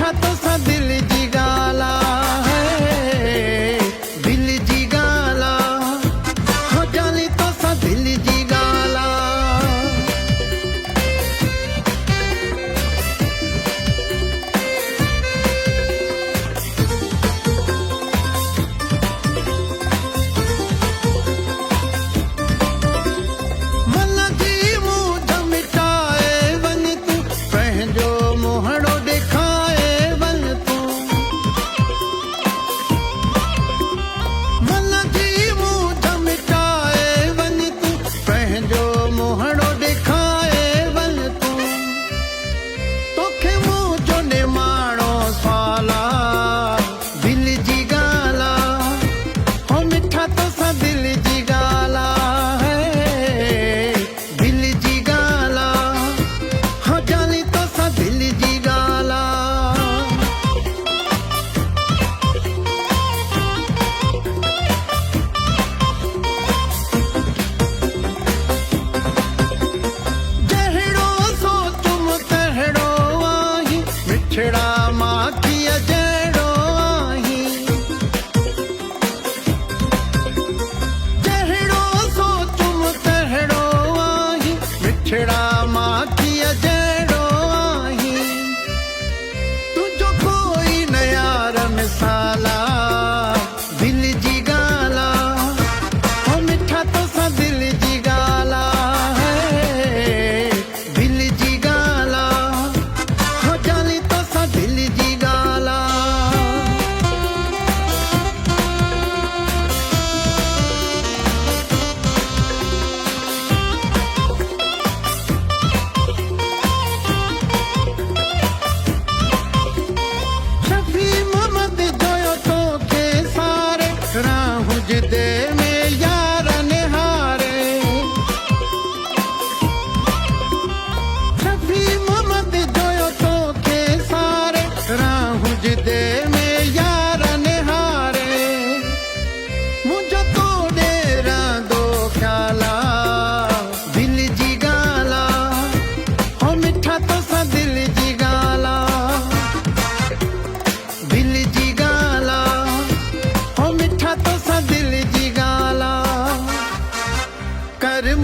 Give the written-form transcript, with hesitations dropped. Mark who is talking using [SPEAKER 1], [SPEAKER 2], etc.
[SPEAKER 1] मिठा तो सा दिल जी गाला है, दिल जी गाला हो जाली तो सा दिल जी गाला। मिठड़ा माखिया जड़ो आही, जहड़ो सो तुम तहड़ो आही, मिठड़ा माखिया जड़ो आही। तुझो कोई नयार मिसाला दिल जी गाला हो मिठा तो सा दिल जी गाला है, दिल जी गाला हो जाली तो दिल जी गाला। शफी मोहम्मद जोयो तो के सारे राहुज दे में यार निहारे, शफी मोहम्मद जोयो तो के सारे राहुज दे में यार निहारे। मुझे तो डेरा दो ख्याला दिल जी गाला हो मिठा तो सा दिल जी गाला, दिल जी गाला हो मिठा तो सा दिल जी गाला। कर